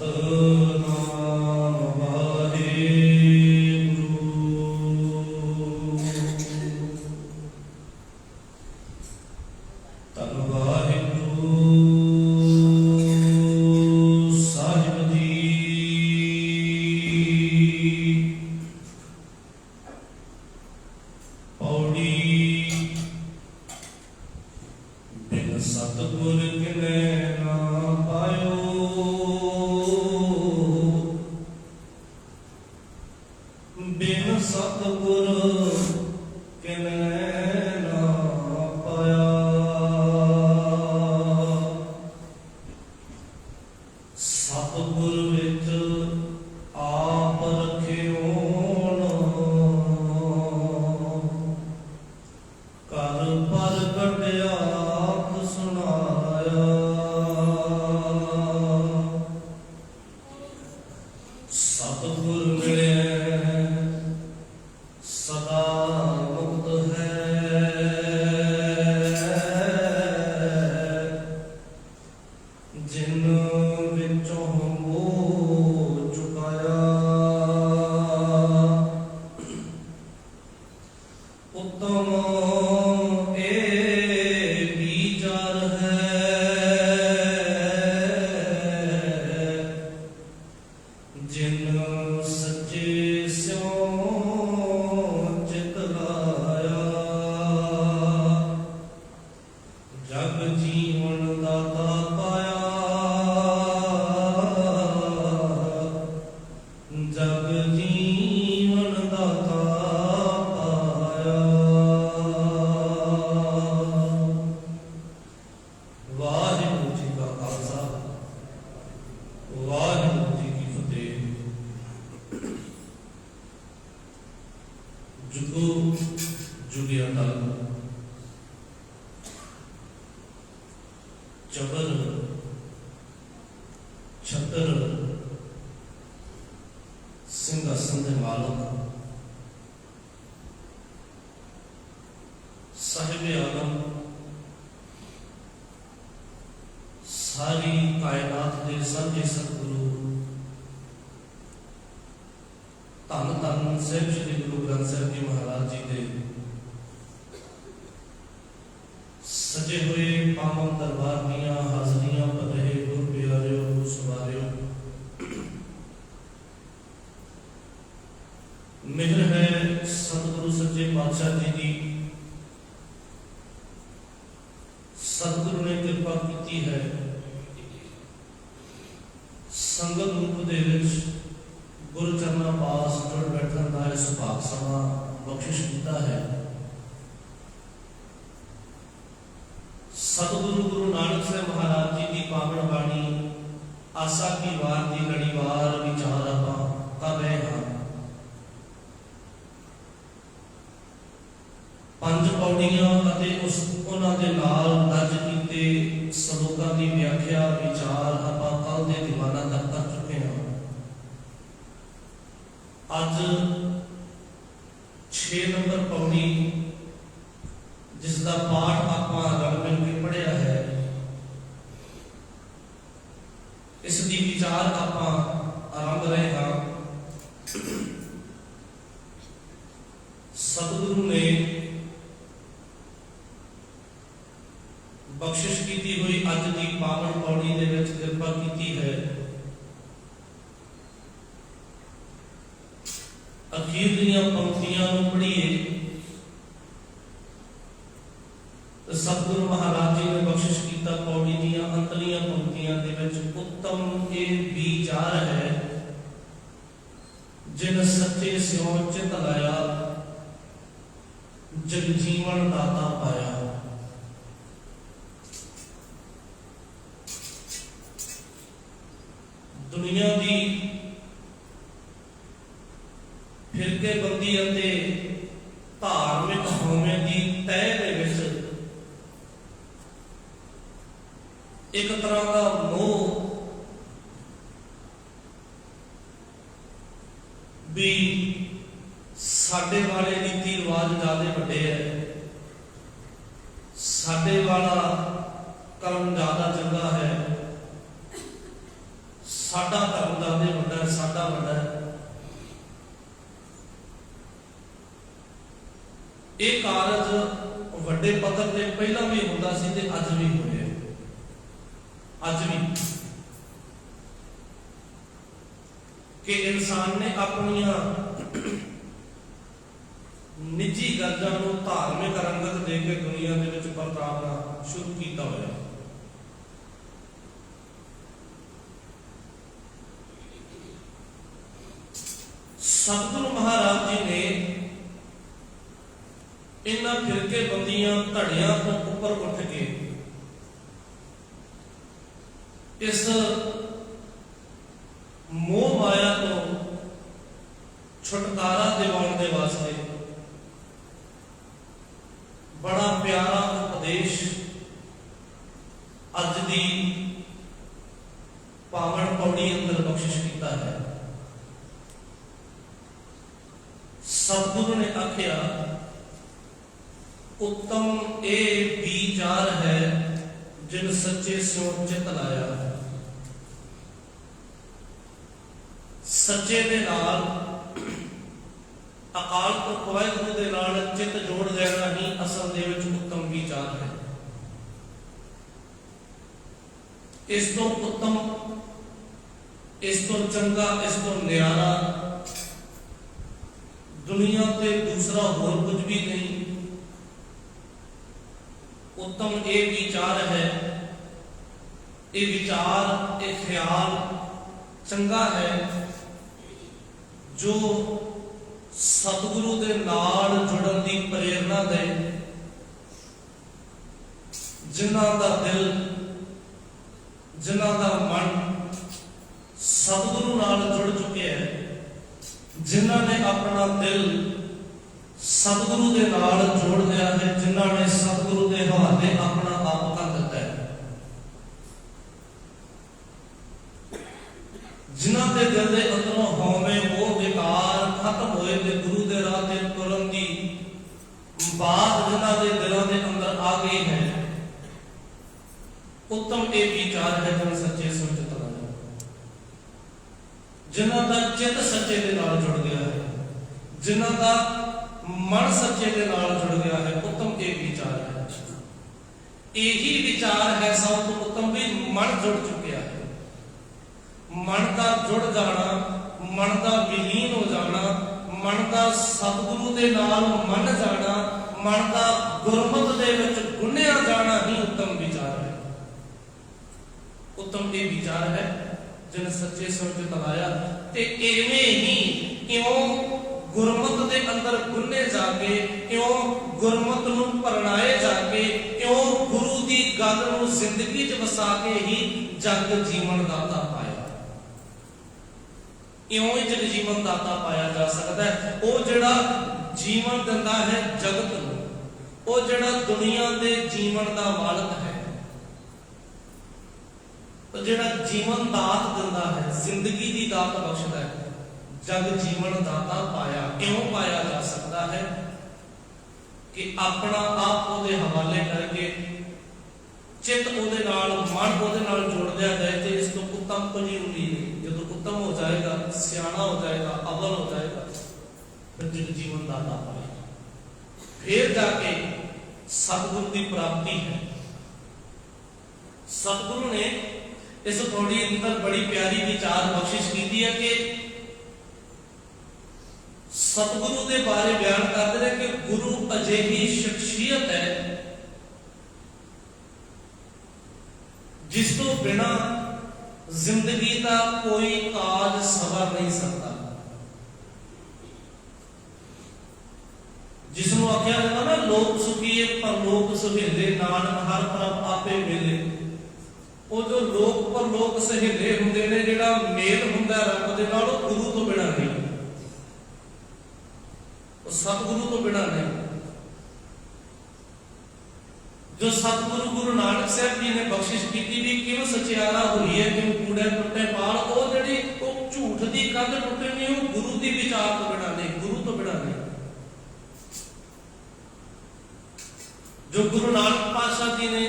ਸਤਿਨਾਮ ਵਾਹਿਗੁਰੂ। ਧੰਨ ਵਾਹਿਗੁਰੂ ਸਾਹਿਬ ਜੀ। ਪੌੜੀ ਬਿਨ ਸਤਿਗੁਰ ਕਿਨੈ ਨਾ ਪਾਇਓ। ਬਿਨ ਸਤਿਗੁਰ ਕਿਨੈ ਨਾ ਪਾਇਆ। ਸਤਿਗੁਰ ਵਿੱਚ ਆਪ ਰਖਿਓਣ। ਕਰ ਪ੍ਰਗਟ ਆਪ ਸੁਣਾਇਆ। ਸਤਿਗੁਰ ਮਿਲਿਆ ਸਦਾ ਮੁਕਤ ਹੈ। ਜਿਨ ਵਿੱਚੋਂ ਮੋਹ ਚੁਕਾਇਆ। ਉੱਤਮ ਇਹ ਵਿਚਾਰ ਹੈ। ਜਿਨ ਸੱਚੇ ਸਿਉ ਚਿਤ ਲਾਇਆ। ਜਗ ਜੀਵਨ ਦਾਤਾ ਪਾਇਆ। ਜਗ ਜੀਵਨ ਦਾਤਾ ਪਾਇਆ। ਵਾਹਿਗੁਰੂ ਜੀ ਕਾ ਖਾਲਸਾ ਵਾਹਿਗੁਰੂ ਜੀ ਕੀ ਫਤਿਹ। ਜੁਗੋ ਜੁਗਿਆ ਤਲ ਚਬਰ ਛਤਰ ਸਿੰਘਾਸਨ ਦੇ ਮਾਲਕ ਸਾਹਿਬ ਆਲਮ ਸਾਰੀ ਕਾਇਨਾਤ ਦੇ ਸਾਂਝੇ ਸਤਿਗੁਰੂ ਧੰਨ ਧੰਨ ਸਾਹਿਬ ਸ੍ਰੀ ਗੁਰੂ ਗ੍ਰੰਥ ਸਾਹਿਬ ਜੀ ਮਹਾਰਾਜ ਜੀ ਦੇ ਸਜੇ ਹੋਏ ਪਾਵਨ ਦਰਬਾਰ ਦੀਆਂ ਹਾਜ਼ਰੀਆਂ ਭਰ ਰਹੇ ਗੁਰ ਪਿਆਰਿਓ, ਗੁਰ ਸਵਾਰਿਓ, ਮਿਹਰ ਹੈ ਸਤਿਗੁਰੂ ਸੱਚੇ ਪਾਤਸ਼ਾਹ ਜੀ ਦੀ। ਸਤਿਗੁਰੂ ਨੇ ਕਿਰਪਾ ਕੀਤੀ ਹੈ ਸੰਗਤ ਰੂਪ ਦੇ ਵਿੱਚ ਗੁਰੂ ਚਰਨਾਂ ਪਾਸ ਜੁੜ ਬੈਠਣ ਦਾ ਇਹ ਸੁਭਾਗ ਸਮਾਂ ਬਖਸ਼ਿਸ਼ ਕੀਤਾ ਹੈ। ਸਤਿਗੁਰੂ ਗੁਰੂ ਨਾਨਕ ਸਾਹਿਬ ਮਹਾਰਾਜ ਜੀ ਦੀ ਪਾਵਨ ਬਾਣੀ ਆਸਾ ਕੀ ਵਾਰ ਦੀ ਲੜੀਵਾਰ ਵਿਚਾਰ ਆਪਾਂ ਕਰ ਰਹੇ ਹਾਂ। ਪੰਜ ਪੌੜੀਆਂ ਅਤੇ ਉਹਨਾਂ ਦੇ ਨਾਲ ਦਰਜ ਕੀਤੇ ਸਲੋਕਾਂ ਦੀ ਵਿਆਖਿਆ ਵਿਚਾਰ ਆਪਾਂ ਕੱਲ ਦੇ ਦੀਵਾਨਾਂ ਤੱਕ ਕਰ ਚੁੱਕੇ ਹਾਂ। ਅੱਜ 6 ਨੰਬਰ ਪੌੜੀ ਜਿਸ ਦਾ ਪਾਠ ਆਪਾਂ ਰਲ ਮਿਲ ਕੇ ਪੜ੍ਹਿਆ ਹੈ, ਇਸ ਦੀ ਵਿਚਾਰ ਆਪਾਂ ਆਰੰਭ ਰਹੇ ਹਾਂ। ਸਤਿਗੁਰੂ ਨੇ ਬਖਸ਼ਿਸ਼ ਕੀਤੀ ਹੋਈ ਅੱਜ ਦੀ ਪਾਵਨ ਪੌੜੀ ਦੇ ਵਿੱਚ ਕਿਰਪਾ ਕੀਤੀ ਹੈ। ਅਖੀਰ ਦੀਆਂ ਪੰਕਤੀਆਂ ਨੂੰ ਪੜ੍ਹੀਏ ਤਾਂ ਸਤਿਗੁਰੂ ਮਹਾਰਾਜ ਜੀ ਨੇ ਬਖਸ਼ਿਸ਼ ਕੀਤਾ ਪੌੜੀ ਦੀਆਂ ਅੰਤਲੀਆਂ ਪੰਕਤੀਆਂ ਦੇ ਵਿੱਚ ਉੱਤਮ ਇਹ ਵਿਚਾਰ ਹੈ। ਜਿਨ ਸੱਚੇ ਸਿਉ ਚਿਤ ਲਾਇਆ। ਜਗ ਜੀਵਨ ਦਾਤਾ ਪਾਇਆ। ਦੁਨੀਆ ਦੀ ਫਿਰਕੇਬੰਦੀ ਅਤੇ ਧਾਰਮਿਕ ਹੋਵੇਂ ਦੀ ਤਹਿ ਦੇ ਵਿੱਚ ਇੱਕ ਤਰ੍ਹਾਂ ਦਾ ਮੋਹ ਵੀ ਸਾਡੇ ਵਾਲੇ ਰੀਤੀ ਰਿਵਾਜ ਜ਼ਿਆਦਾ ਵੱਡੇ ਹੈ, ਸਾਡੇ ਵਾਲਾ ਕਰਮ ਜ਼ਿਆਦਾ ਚੰਗਾ ਹੈ, ਸਾਡਾ ਧਰਮ ਦਾ ਦੇ ਵੱਡਾ, ਸਾਡਾ ਵੱਡਾ। ਇਹ ਕਾਰਜ ਵੱਡੇ ਪੱਧਰ ਤੇ ਪਹਿਲਾਂ ਵੀ ਹੁੰਦਾ ਸੀ ਤੇ ਅੱਜ ਵੀ ਹੋਇਆ। ਅੱਜ ਵੀ ਕਿ ਇਨਸਾਨ ਨੇ ਆਪਣੀਆਂ ਨਿੱਜੀ ਗਰਜਾਂ ਨੂੰ ਧਾਰਮਿਕ ਰੰਗਤ ਦੇ ਕੇ ਦੁਨੀਆ ਦੇ ਵਿੱਚ ਵਰਤਾਉਣਾ ਸ਼ੁਰੂ ਕੀਤਾ ਹੋਇਆ। ਸਤਿਗੁਰੂ ਮਹਾਰਾਜ ਜੀ ਨੇ ਇਹਨਾਂ ਫਿਰਕੇ ਬੰਦੀਆਂ ਧੜਿਆਂ ਤੋਂ ਉੱਪਰ ਉੱਠ ਕੇ ਇਸ ਮੋਹ ਮਾਇਆ ਤੋਂ ਛੁਟਕਾਰਾ ਦਿਵਾਉਣ ਦੇ ਵਾਸਤੇ ਬੜਾ ਪਿਆਰਾ ਉਪਦੇਸ਼ ਅੱਜ ਦੀ ਪਾਵਨ ਪੌੜੀ ਅੰਦਰ ਬਖਸ਼ਿਸ਼ ਕੀਤਾ ਹੈ। ਸਤਿਗੁਰੂ ਨੇ ਆਖਿਆ, उत्तम ए विचार है जिन सच्चे स्यों चित लाया। सच्चे दे नाल अकाल पुरख वाहिगुरू दे नाल चित जोड़ लेना ही असल दे विच उत्तम विचार है। इस तो उत्तम, इस तो चंगा, इस तो न्यारा दुनिया ते दूसरा होर कुछ भी नहीं। उत्तम ये विचार है, ये विचार, ये ख्याल चंगा है जो सतगुरु दे नाल जुड़न दी प्रेरणा दे, जिन्हां दा दिल, जिन्हां दा मन सतगुरु नाल जुड़ चुके हैं, जिन्हां ने अपना दिल सतगुरु दे नाल जोड़ लिया है, जिन्हां ने सतगुरु दे हवाले अपना आप कर दिता है, जिन्हां दे दिल दे अंदरों हौवे मोह विकार खत्म होए ते गुरु दे राह ते तुरन दी बात जिन्हां दे दिलों दे अंदर आ गई है। उत्तम ये विचार है जिन सच्चे सोचत लाया, जिन्हां दा चित सच्चे दे नाल जुड़ गया है, जिन्हां दा मन सच्चे के नाल जुड़ गया है। उत्तम एक विचार है, यही विचार है सब तो उत्तम भी मन जुड़ चुका है। मन का जुड़ जाना, मन का विलीन हो जाना, मन का सतगुरु के नाल मन जाना, मन का गुरमत दे विच गुन्निया जाना ही उत्तम विचार है। उत्तम ये विचार है जिन सच्चे सुरत लाया। ते इवें ही क्यों गुरमत दे अंदर गुन्ने जाके, क्यों गुरमत नूं परणाए जाके, क्यों गुरु दी गल नूं जिंदगी च वसा के ही जग जीवन दाता पाया। क्यों ही जग जीवन दाता पाया जा सकता है। वो जिहड़ा जीवन दिंदा है जगत नूं, वो जिहड़ा दुनिया दे जीवन दा मालक है, वो जिहड़ा जीवन दात दिंदा है, जिंदगी दी दात बख्शदा है, जग जीवन दाता पाया। क्यों पाया जा सकता है कि अपना आप उहदे हवाले करके चित उहदे नाल, मन उहदे नाल जोड़ दिया जाए तो इस तो उत्तम कुछ ही उम्मीद नहीं। जब उत्तम हो जाएगा, सियाना हो जाएगा, अव्वल हो जाएगा, फिर जग जीवन दाता पाएगा, फिर जाके सतगुरु की प्राप्ति है। सतगुरु ने इस थोड़ी अंदर बड़ी प्यारी विचार बख्शिश की है कि सतगुरु के बारे बयान करते हैं कि गुरु अजिही शख्सियत है जिस तो बिना जिंदगी का कोई काज सवर नहीं सकता। जिसनों आख्या जाता ना, लोक सुखीए पर लोक सुहेले, नानक हर प्रभ आपे मिले। वो जो लोक पर लोक सहेले हुंदे ने, जिहड़ा मेल हुंदा रब दे नाल, गुरु तो बिना नहीं, सतगुरु तो बिना नहीं। जो सतगुरु गुरु नानक साहब जी ने बख्शिश की भी क्यों सचियारा हुई है, क्यों कूड़े टुटे पाल, वो जड़ी वो झूठ की कंध टुटे नहीं, वो गुरु की विचार तो बिना नहीं, गुरु तो बिना नहीं। जो गुरु नानक पातशाह जी ने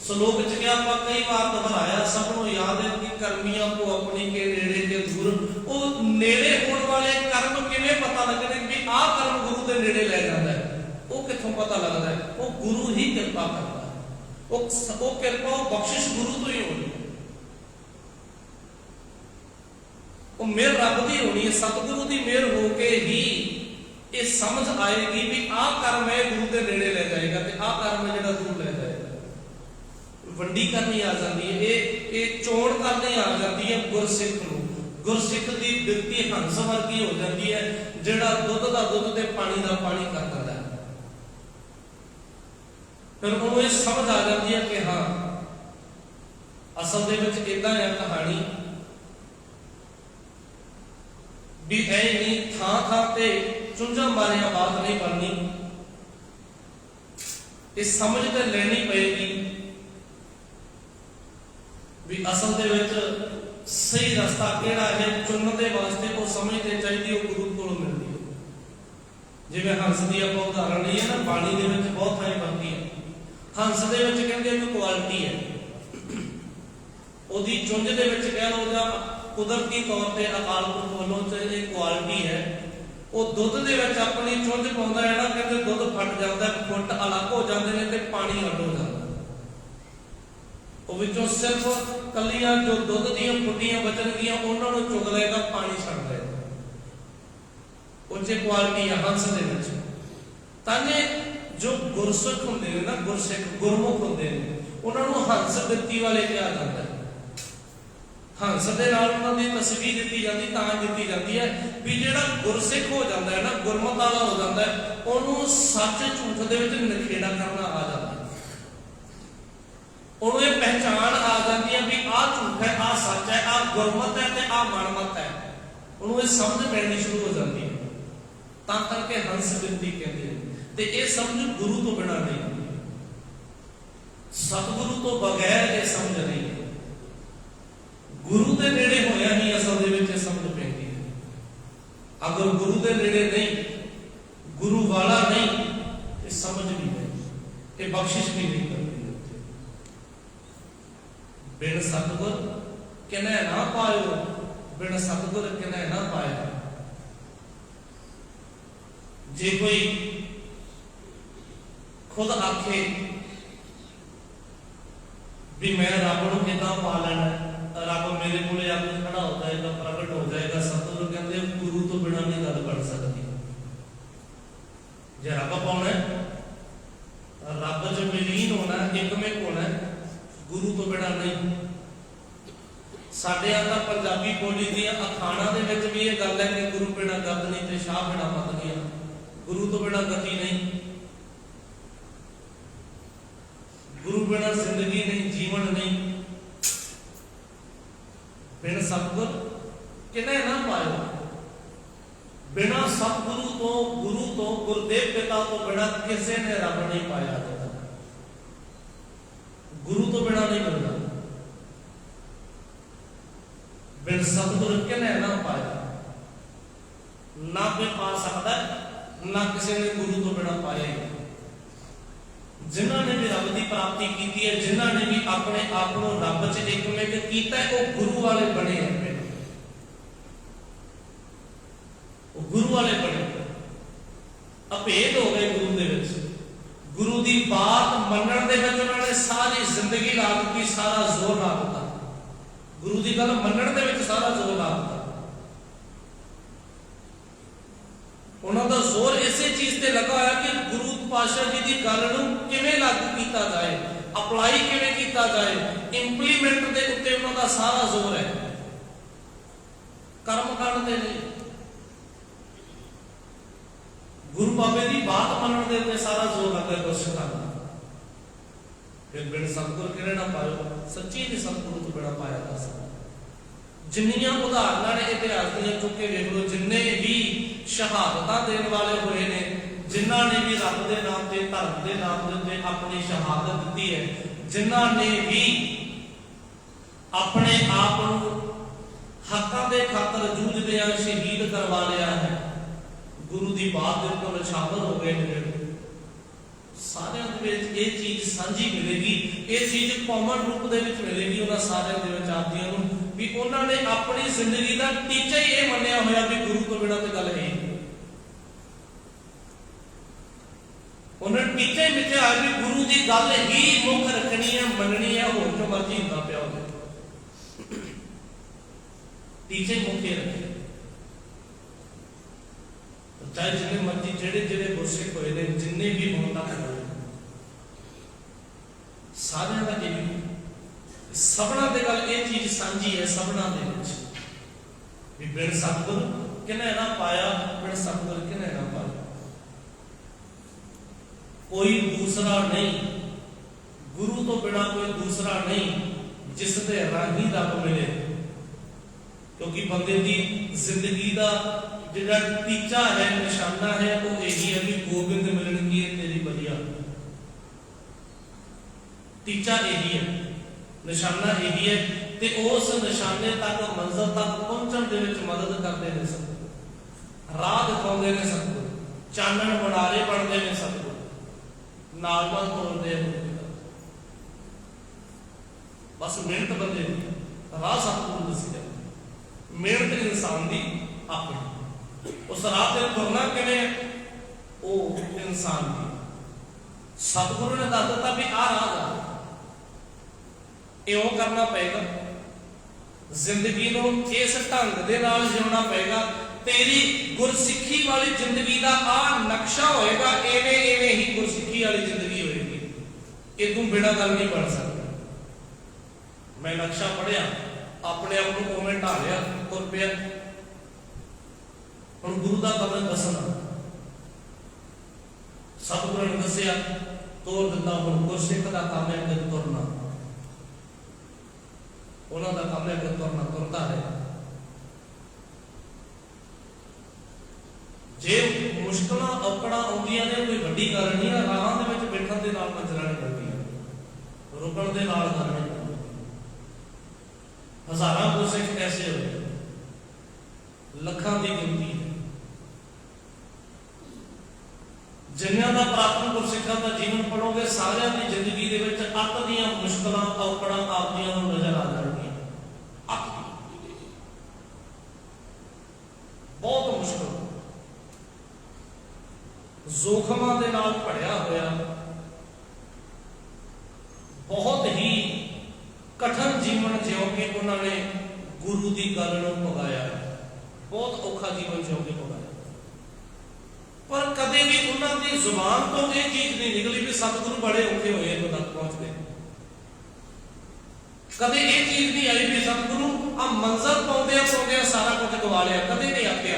श्लोक च क्या आप कई बार दोहराया, सबनों याद है कि कर्मियों को अपनी के नेड़े के दूर, वो नेड़े होने वाले कर्म किवें पता लगने कि आ कर्म गुरु के नेड़े ले जाता है, वो कितों पता लगता है? वो गुरु ही कृपा करता है, वो कृपा वो बख्शिश गुरु तो ही होनी, वो मेहर रब की होनी है, सतगुरु की मेहर होके ही ये समझ आएगी भी आ कर्म है गुरु के नेड़े ले जाएगा, तो आ कर्म है जो दूर ले जाएगा। वंडी करनी आ जाती है, ये चोण करनी आ जाती है गुरसिख नूं। गुरसिख की बिरती हंस वर्गी हो जाती है, जिहड़ा दुध का दुध ते पानी का पानी कर दिंदा है। फिर उन्हें समझ आ जाती है कि हाँ असल दे विच इदां है कहानी भी ऐ नहीं थां थां ते चुंझां मारिया बात नहीं बननी, इस समझ ते लेनी पएगी भी असल दे विच सही रास्ता किहड़ा है चुनने वास्ते वो समझते चाहिए, वो गुरु कोलों मिलती है। जिवें हंस की आपां उदाहरण लईए ना, पानी दे विच बहुत थां बनती है, हंस दे विच कहंदे कि क्वालिटी है, ओदी चुंझ दे विच कह लो जां कुदरती तौर पर अकाल पुरख वल्लों एक क्वालिटी है, वो दुध दे विच अपनी चुंझ पाउंदा है ना, कहंदे दुध फट जाता है, फुट अलग हो जाते हैं ते पानी अड हो जाता है। विचों सिर्फ कलियां जो दुध दियां फुटियां बचनगियां उन्हां नूं चुग लेगा, पानी छड्ड देगा, उच्च क्वालिटी है हंस दे विच। तांजे जो गुरसिख हुंदे ने ना, गुरसिख गुरमुख हुंदे ने, उन्हां नूं हंस बिरती वाले कहा जाता है। हंस दे नाल उन्हां दी तस्वीर दित्ती जाती, तां दित्ती जाती है भी जिहड़ा गुरसिख हो जाता है ना, गुरमत वाला हो जाता है, उहनूं सच झूठ दे विच नखेड़ा करना आ जाता है, उन्हें पहचान आ जाती है भी आ झूठ है, आ सच है, आ गुरमत है ते आ मनमत है, उन्हें समझ मिलनी शुरू हो जाती है। तां करके हंस बिरती कहते हैं, ते ये समझ गुरु तो बिना नहीं, सतगुरु तो बगैर ये समझ नहीं है। गुरु के नेड़े होया ही असल दे विच समझ पैंदी है। अगर गुरु के नेड़े नहीं, गुरु वाला नहीं, ये समझ भी नहीं, ये बख्शिश भी नहीं करती। बिन सतगुर किने ना पायो, बिन सतगुर किने ना पाया। जे कोई खुद आखे भी मैं रब नूं किदां पा लैणा, रब मेरे कोले आके खड़ा हो जाएगा, प्रगट हो जाएगा, सतगुर कहते गुरु तो बिना नहीं गल बन सकती। जे रब पाउणा है, रब च विलीन होना, एकमिक होना, गुरु तो बिना नहीं। साडे आंदा पंजाबी बोली दी अखाणा दे विच भी ये गल है कि गुरु बिना गत नहीं ते शाह बिना मत नहीं, गुरु तो बिना गति नहीं, गुरु बिना जिंदगी नहीं, जीवन नहीं। बिन सतगुर किने ना पायो, बिना सतगुरु तो, गुरु तो, गुरुदेव पिता तो बिना किसी ने रब नहीं पाया। गुरु तो बिना नहीं मिलता, बिन सतगुर किने ना पाया, ना कोई पा सकता, ना किसी ने गुरु तो बिना पाया ही। जिन्हों ने भी रब की प्राप्ति की है, जिन्हों ने भी अपने आप को रब च एकमिक किया है, वो गुरु वाले बने हैं, वो गुरु वाले बने, अभेद हो गए गुरु दे विच। गुरु की बात मनण दे विच उन्होंने सारी जिंदगी ला दी, सारा जोर ला दिता, गुरु की गल मनण दे विच सारा जोर ला दिता। उन्होंने जोर इसे चीज से लगा है कि गुरु पातशाह जी की गल नूं किवें लागू किया जाए, अप्लाई किवें किया जाए, इंप्लीमेंट के उत्ते उन्होंने सारा जोर है, कर्म करन दे नहीं। गुरु बाबे की बात मनण दे उत्ते सारा जोर लगा गुरसिखां दा। फिर बिन सतगुर किने ना पायो, सच्ची नहीं सतगुरु तो बिना पाया जा सकता। जिन्नियां उदाहरणा ने इतिहास दियां चुक के वेख लो, जिन्ने भी शहादतां देण वाले होए ने, जिन्हां ने भी रब दे नाम ते, धर्म दे नाम ते अपनी शहादत दी है, जिन्हां ने भी अपने आप नूं हक्कां दे खातर जूझदियां शहीद करवा लिया है, गुरु की बात दे उत्ते शामिल हो गए ने, सारियां दे विच ये चीज सांझी मिलेगी ये चीज कॉमन रूप दे विच मिलेगी उन्हां सारिਆਂ ਦੇ ਵਿੱਚ ਆਪਦੀਆਂ ਨੂੰ भी उन्होंने अपनी जिंदगी का टीचा ही यह मन्निया होया भी गुरु तो बिना तो गल है उन्होंने टीचा ही मिथ्या है भी गुरु की गल ही मुख रखनी है मननी है होर जो मर्जी होता पिया हो टीचे मुख ही रखे चाहे जिन्ने मर्जी जेड़े जेड़े गुरसिख होए ने जिन्ने भी हों तक सारियां दा ये सबना दे गल ये चीज सांझी है सबना दे विच भी बिन सतगुर किने ना पाया बिन सतगुर किने ना पाया कोई दूसरा नहीं गुरु तो बिना कोई दूसरा नहीं जिस दे राही रब मिले क्योंकि बंदे दी जिंदगी दा जिहड़ा टीचा है निशाना है वो यही है भी गोबिंद मिलणगे तेरी बलिया टीचा यही है निशाना यही है ते उस निशाने तक मंजिल तक पहुंचने दे विच मदद करते हैं सतगुर राह दिखाते हैं सतगुर चानण बनारे बनते हैं सतगुर नाल नाल तोड़ते हैं बस मेहनत बंदे दी राह सतगुर दसी जाए मेहनत इंसान दी अपनी उस राह ते तुरना किवें ओ इंसान दी सतगुरु ने दस दिता भी आ राह इं करना पेगा जिंदगी को इस ढंग के नाल जिउना पेगा तेरी गुरसिखी वाली जिंदगी का आ नक्शा होएगा एवें एवें ही गुरसिखी वाली जिंदगी होएगी ये तू बिना गल नहीं बन सकता मैं नक्शा पढ़िया अपने आप को उवें ढालिया तुर पिया हुण गुरु का कदम दसना सतगुरु ने दसिया तोर दिता हुण गुरसिख का काम है अगे तुरना उन्होंने काम है अगर तुरना तुरता है जे मुश्किल औकड़ा आउंदियां ने कोई वड्डी गल नहीं है राह दे विच बैठण दे नाल मंजरा नहीं करदी रुकण दे नाल गल नहीं हजारां गुरसिख कैसे होए लखां दी गिनती है जिन्हां दा प्रार्थना गुरसिखां दा जीवन पढ़ोगे सारियां दी जिंदगी दे विच अत दीयां मुश्किलां औकड़ां आपदियां नूं नजर आ जाणगीਆਂ बहुत मुश्किल जोखमां दे नाल भरिया होया बहुत ही कठिन जीवन जिउ के उन्होंने गुरु की गल नूं भगाया बहुत औखा जीवन जिउ के भगाया पर कदे भी उन्होंने जुबान तो यह चीज नहीं निकली भी सतगुरु बड़े औखे होए इत्थों तक पहुंचते कदे ये चीज नहीं आई भी सतगुरु आ मंजिल पाउंदे सारा कुछ गवा लिया कदे नहीं आख्या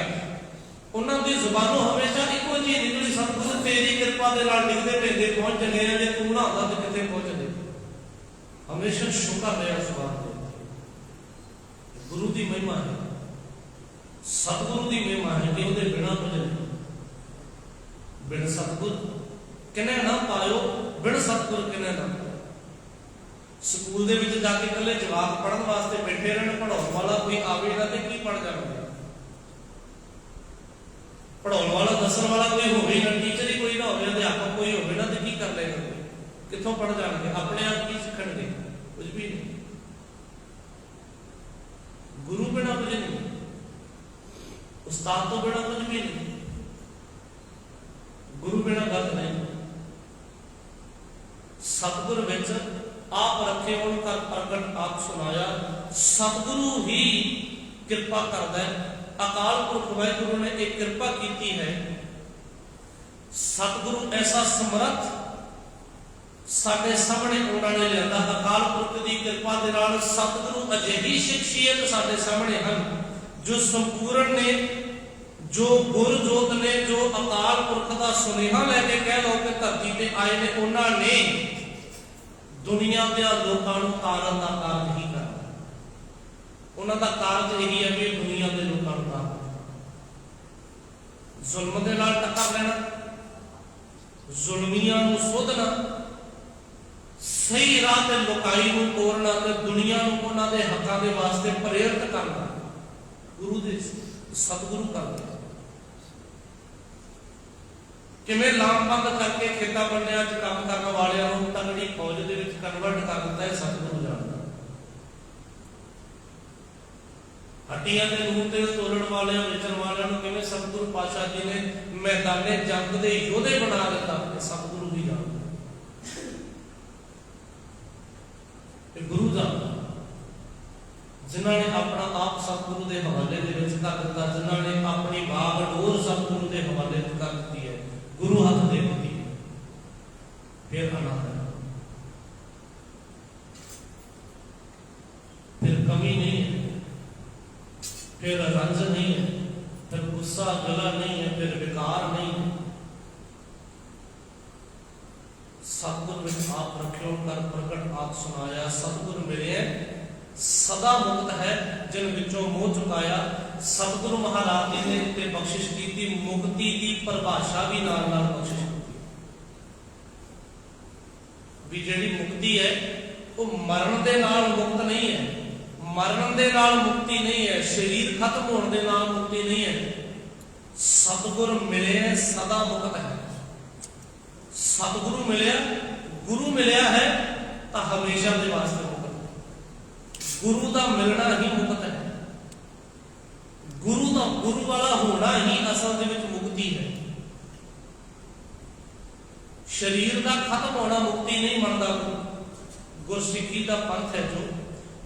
उन्होंने जुबानों हमेशा एको चीज निकली सतगुरु तेरी कृपा के नाल निकलते पेंदे पहुंच चले जे तू ना होंदा तो कितने पहुंचदे हमेशा शुक्र रहा जुबान दे गुरु की महिमा है सतगुरु की महिमा है कि उहदे बिना कुछ नहीं बिन सतगुर किने ना पायो बिन सतगुर किने ना स्कूल दे विच जाके कल्ले जवाब पढ़न वास्ते बैठे रहन पढ़ाउण वाला कोई आवे ना ते की पढ़ जाणगे पढ़ाउण वाला दसण वाला कोई होवे ना टीचर ही कोई ना होवे अध्यापक कोई होवे ना ते की कर लेगा कित्थों पढ़ जाणगे अपने आप की सीखणगे कुछ भी नहीं गुरु बिना कुछ नहीं उस्ताद तो बिना कुछ भी नहीं गुरु बिना गल नहीं सतगुर विच आप रखे उनका प्रगट आप सुनाया सतगुरु ही कृपा करता है अकाल पुरख वाहिगुरु ने एक कृपा की है सतगुरु ऐसा समर्थ साडे सामने उन्होंने लिया अकाल पुरख की कृपा के नाल सतगुरु अजिही शख्सियत साडे सामने हैं जो संपूर्ण ने जो गुर जोत ने जो अकाल पुरख का सुनेहा लैके कह लो कि धरती पे आए ने उन्होंने दुनिया के लोगों को तारन का कार्य ही करना उन्होंने कार्य यही है भी दुनिया के लोगों को जुल्म के नाल टक्कर लेना जुल्मियां नूं सोधना सही राह ते लुकाई नूं तोड़ना ते दुनिया नूं उन्हां दे हक्कां दे वास्ते प्रेरित करना गुरु दे सतगुरु करते ਕਿਵੇਂ ਲਾਮਬੰਦ ਕਰਕੇ ਖੇਤਾਂ ਬੰਨਿਆਂ 'ਚ ਕੰਮ ਕਰਨ ਵਾਲਿਆਂ ਨੂੰ ਤਗੜੀ ਫੌਜ ਦੇ ਵਿੱਚ ਕਨਵਰਟ ਕਰ ਦਿੱਤਾ, ਇਹ ਸਤਿਗੁਰੂ ਜਾਣਦਾ। ਹੱਡੀਆਂ ਦੇ ਨੂਰ ਤੇ ਤੋਲਣ ਵਾਲਿਆਂ, ਵੇਚਣ ਵਾਲਿਆਂ ਨੂੰ ਕਿਵੇਂ ਸਤਿਗੁਰੂ ਪਾਤਸ਼ਾਹ ਜੀ ਨੇ ਮੈਦਾਨੇ ਜੰਗ ਦੇ ਯੋਧੇ ਬਣਾ ਦਿੱਤਾ, ਇਹ ਸਤਿਗੁਰੂ ਵੀ ਜਾਣਦਾ, ਇਹ ਗੁਰੂ ਜਾਣਦਾ। ਜਿਨ੍ਹਾਂ ਨੇ ਆਪਣਾ ਆਪ ਸਤਿਗੁਰੂ ਦੇ ਹਵਾਲੇ ਦੇ ਵਿੱਚ ਕਰ ਦਿੱਤਾ, ਜਿਨ੍ਹਾਂ ਨੇ ਆਪਣੀ ਬਾਗ ਡੋਰ ਸਤਿਗੁਰੂ ਦੇ ਹਵਾਲੇ ਕਰ ਦਿੱਤੀ ਹੈ, ਗੁਰੂ ਹੱਥ ਦੇ ਦਿੱਤੀ, ਫਿਰ ਆਨੰਦ ਹੈ, ਫਿਰ ਕਮੀ ਨਹੀਂ ਹੈ, फिर रंज नहीं है, फिर गुस्सा गला नहीं है, फिर विकार नहीं है। सतगुर में आप रखियो कर प्रकट आप सुनाया, सतगुर मिले सदा मुक्त है जिन विचों मोह चुकाया। सतगुरु महाराज जी ने उत्ते बख्शिश की थी, मुक्ति की परिभाषा भी नाल नाल बख्शिश की भी। जिहड़ी मुक्ति है वो मरण दे नाल मुक्त नहीं है, मरण दे नाल मुक्ति नहीं है, शरीर खत्म होने दे नाल मुक्ति नहीं है। सतगुर मिले सदा मुक्त है, सतगुरु मिले, गुरु मिलया है तो हमेशा दे वास्ते मुक्त है। गुरु का मिलना ही मुक्त है, गुरु वाला होना ही असल दे विच मुक्ति है। शरीर का खत्म होना मुक्ति नहीं मनता। गुरसिੱਖੀ का पंथ है जो,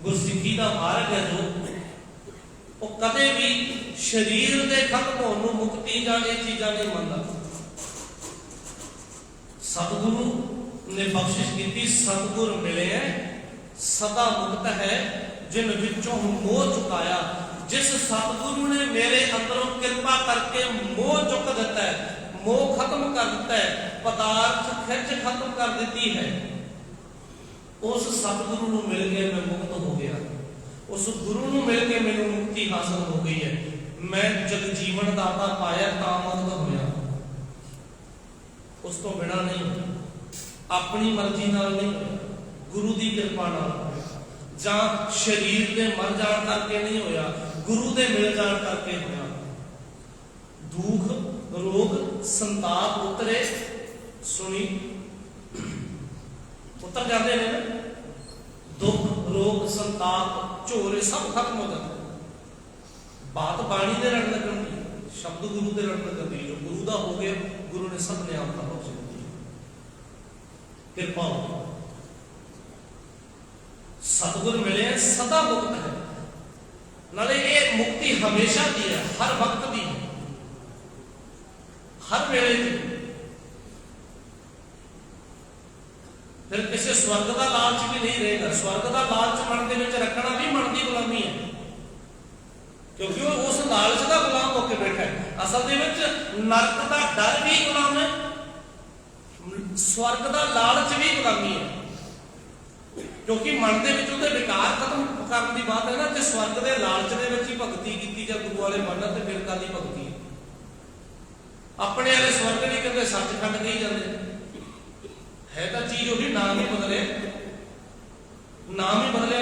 गुरसिੱਖੀ का मार्ग है जो, वो कदे भी शरीर के खत्म होने मुक्ति या ये चीजा नहीं मनता। सतगुरु ने बख्शिश की थी, सतगुर मिले सदा मुक्त है जिन विचों मोह चुकाया। जिस सतगुरु ने मेरे अंदरों कृपा करके मोह चुक दिता है, मोह खत्म कर दिता है, पदार्थ खिंच खत्म कर दी है, उस सतगुरु को मिल के मैं मुक्त हो गया, उस गुरु को मिल के मैंने मुक्ति हासिल हो गई है। मैं जग जीवन दाता पाया ता मुक्त होया, उस तो बिना नहीं, अपनी मर्जी नाल नहीं, गुरु की कृपा नाल जां शरीर के मर जाण करके नहीं होया, गुरु के मिल जाण करके होया। दुख रोग संताप उतरे, सुनी उतर जाते हैं ना, दुख रोग संताप झोरे सब खत्म हो जाते। बात बाणी दे रट लगन दी, शब्द गुरु दे रट लगन दी, जो गुरु दा हो गया, गुरु ने सब ने आपका बख्श दी, कृपा हो। सतगुर मिले सदा मुक्त है, नाले ये मुक्ति हमेशा दी है, हर वक्त दी है, हर वेले दी। फिर किसी स्वर्ग का लालच भी नहीं रहेगा। स्वर्ग का लालच मन के रखना भी मन की गुलामी है, क्योंकि वो उस लालच का गुलाम होकर बैठा है। असल नरक का डर भी गुलाम है, स्वर्ग का लालच भी गुलामी है, क्योंकि मन के विकार खत्म करने की बात है ना। जो स्वर्ग के लालच के ही भगती की जाए गुरु वाले बनना, तो फिर काहदी भगती है। अपने वाले स्वर्ग नहीं कहते, सचखंड कही जाते है, तो चीज वही, नाम ही बदले, नाम ही बदले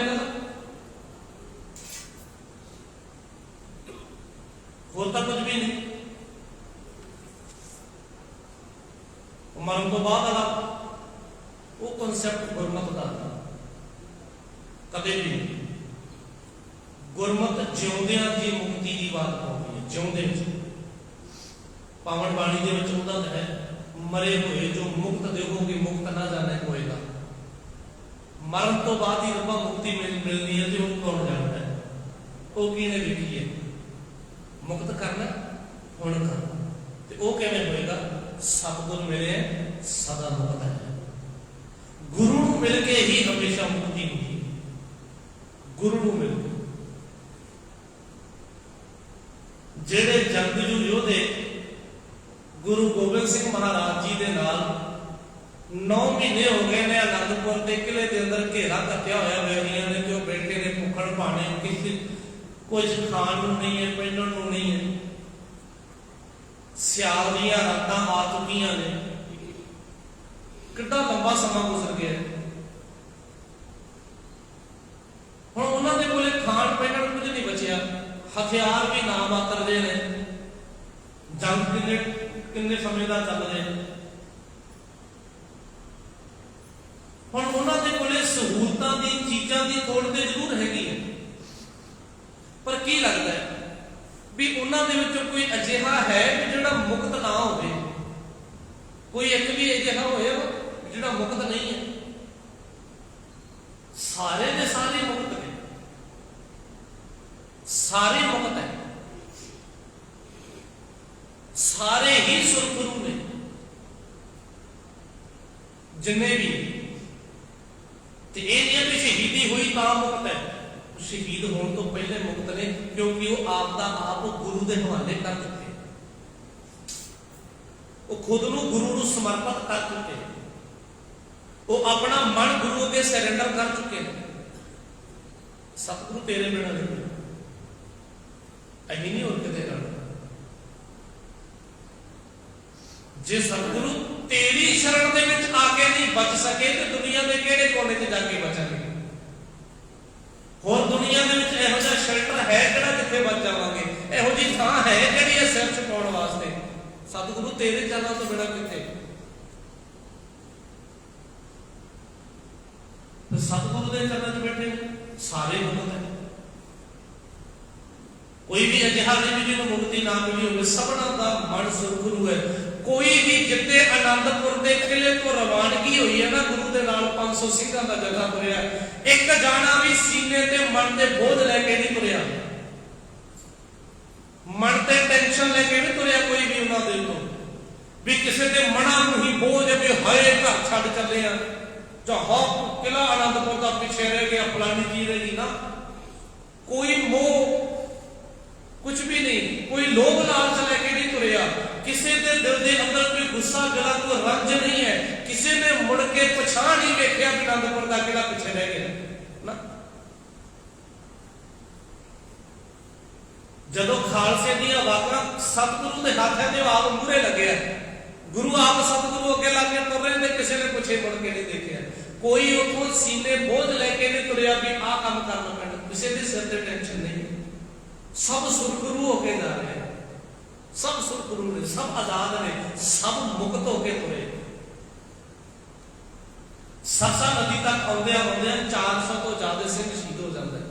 होता कुछ भी नहीं। मरण तो बाद वाला वो कॉन्सेप्ट गुरमत का कदे भी नहीं। गुरमत जिउंदियां दी मुक्ति की बात होती है, जिउंदे पावन बाणी दे विच उदा है, मरे हुए जो मुक्त देखोगे मुक्त ना जाने होएगा। मरण तो बाद ही रब्बा मुक्ति मिलनी है, तो कौन जानता है, वो किने लिखी है, मुक्त करना हुण करना, तो वो किवें होएगा। सतगुर मिले सदा मुक्त है, गुरु मिल के ही हमेशा मुक्ति होगी, गुरु मिल के। जेड़े जंगजू योधे गुरु गोबिंद सिंह महाराज जी के नाल 9 महीने हो गए ने आनंदपुर के किले के अंदर घेरा कट्टिया होया वैरियां ने, जो बैठे ने भुखड़ पाने, किसी कुछ खाण नूं नहीं है, पहनण नूं नहीं है। सियाल दीयां रातां आ चुकियां ने, कितना लंबा समा गुजर गया। हुण उन्हां दे कोले खाण पहनण कुछ नहीं बचिया, हथियार भी ना मातर दे ने, जंग किन्ने समय का चल रहा है। हुण उन्हां दे कोले सहूलतां दी चीज़ां दी थोड़ ते जरूर हैगी है, पर की लगता है भी उन्हां दे विचों कोई अजिहा है भी जिहड़ा मुक्त ना होवे? कोई एक भी अजिहा होया जिहड़ा मुक्त नहीं है? सारे दे सारे मुक्त ने, सारे मुक्त है, सारे ही सुरखरू ने, जिन्ने भी। तो ये नहीं भी शहीदी हुई तो मुक्त है, शहीद होने तो पहले मुक्त ने, क्योंकि वो आप दा आप गुरु के हवाले कर चुके, वो खुद नूं गुरु नूं समर्पित कर चुके, वो अपना मन गुरु के सरेंडर कर चुके हैं। सतगुरु तेरे बिना नहीं, अभी नहीं और किते रहना। जे सतगुरु तेरी शरण दे विच आके नहीं बच सके तो दुनिया के किहड़े कोने ते जाके बचांगे? होर दुनिया दे विच इहो जिहा शेल्टर है किहड़ा जिथे बच जावांगे? इहो जी थां है जिहड़ी इह सिर छुपाउण वास्ते? सतगुरु तेरे चरणों तो बिना किथे। तो सतगुरु दे चरणों च बैठे सारे मुक्त है, कोई भी अजिहा नहीं भी जिन्होंने मुक्ति ना मिली होवे। सबना दा मन सुरखरू है। कोई भी जिते आनंदपुर के किले तो रवानगी हुई है ना गुरु के नाल 500 सिंघां दा जथा तुरिया, एक जाना भी सीने ते मन दे बोझ लेके नहीं तुरिया, मन ते टेंशन लेके नहीं तुरिया कोई भी उन्हां दे तो भी किसी के मना नूं ही बोझ भी हाय घर छड्ड चले आ जां हो किला आनंदपुर का पिछे रह गया फलानी चीज रही ना। कोई मोह कुछ भी नहीं, कोई लोभ लालच लेके नहीं तुरिया, किसी के दिल के अंदर कोई गुस्सा गिला कोई रंज नहीं है, किसी ने मुड़ के पछाण ही देखा भी आनंदपुर का किला पिछे रह गया ना। जदों खालसे दी वाकां सतगुरु के हाथों से आप मूहरे लगे, गुरु आप सतगुरु अगे लगे तुर रहे थे, किसी ने पिछे मुड़ के नहीं देखा। कोई उठों सीने बोझ लेके नहीं तुरिया भी आ काम करना पैना, किसी के सिर से टेंशन नहीं। सब सुरखरू होके जा रहे हैं, सब सुरखरू ने, सब आजाद ने, सब मुक्त होके तुरे। सरसा नदी तक आउंदियां आउंदियां 400 तो ज्यादा सिंह शहीद हो जाते हैं।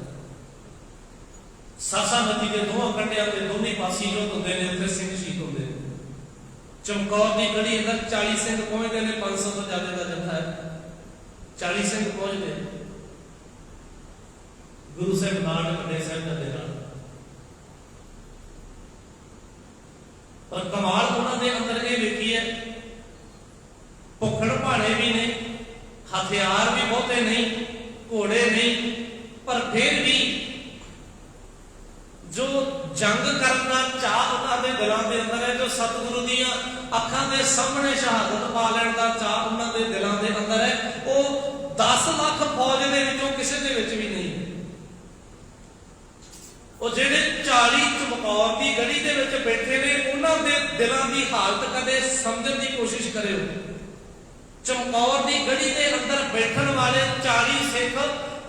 सरसा नदी के दोनों कंढियां ते दोनों पासी जो होंदे ने उत्थे सिंह शहीद होंदे ने। चमकौर की गढ़ी अंदर 40 सिंह पहुंचते हैं, 500 तो ज्यादा का जत्था है, 40 सिंह पहुंचते गुरु साहब नाल कटे साहब दे नाल। पर कमाल उन्होंने अंदर ये देखी है, भुखड़ भाड़े भी ने, हथियार भी बहुते नहीं, घोड़े नहीं, पर फिर भी जो जंग करना चाह उन्होंने दिलों के अंदर है, जो सतगुरु दियां अखां दे सामने शहादत पा लैण दा चाह उन्होंने दिलों के अंदर है, वो 10 लाख फौज के विचों किसी के विच भी नहीं। वो जेडे 40 चमकौर की गढ़ी दे विच बैठे ने, उन्होंने दिलों की हालत कदे समझने की कोशिश करो। चमकौर की गढ़ी के अंदर बैठन वाले 40 सिख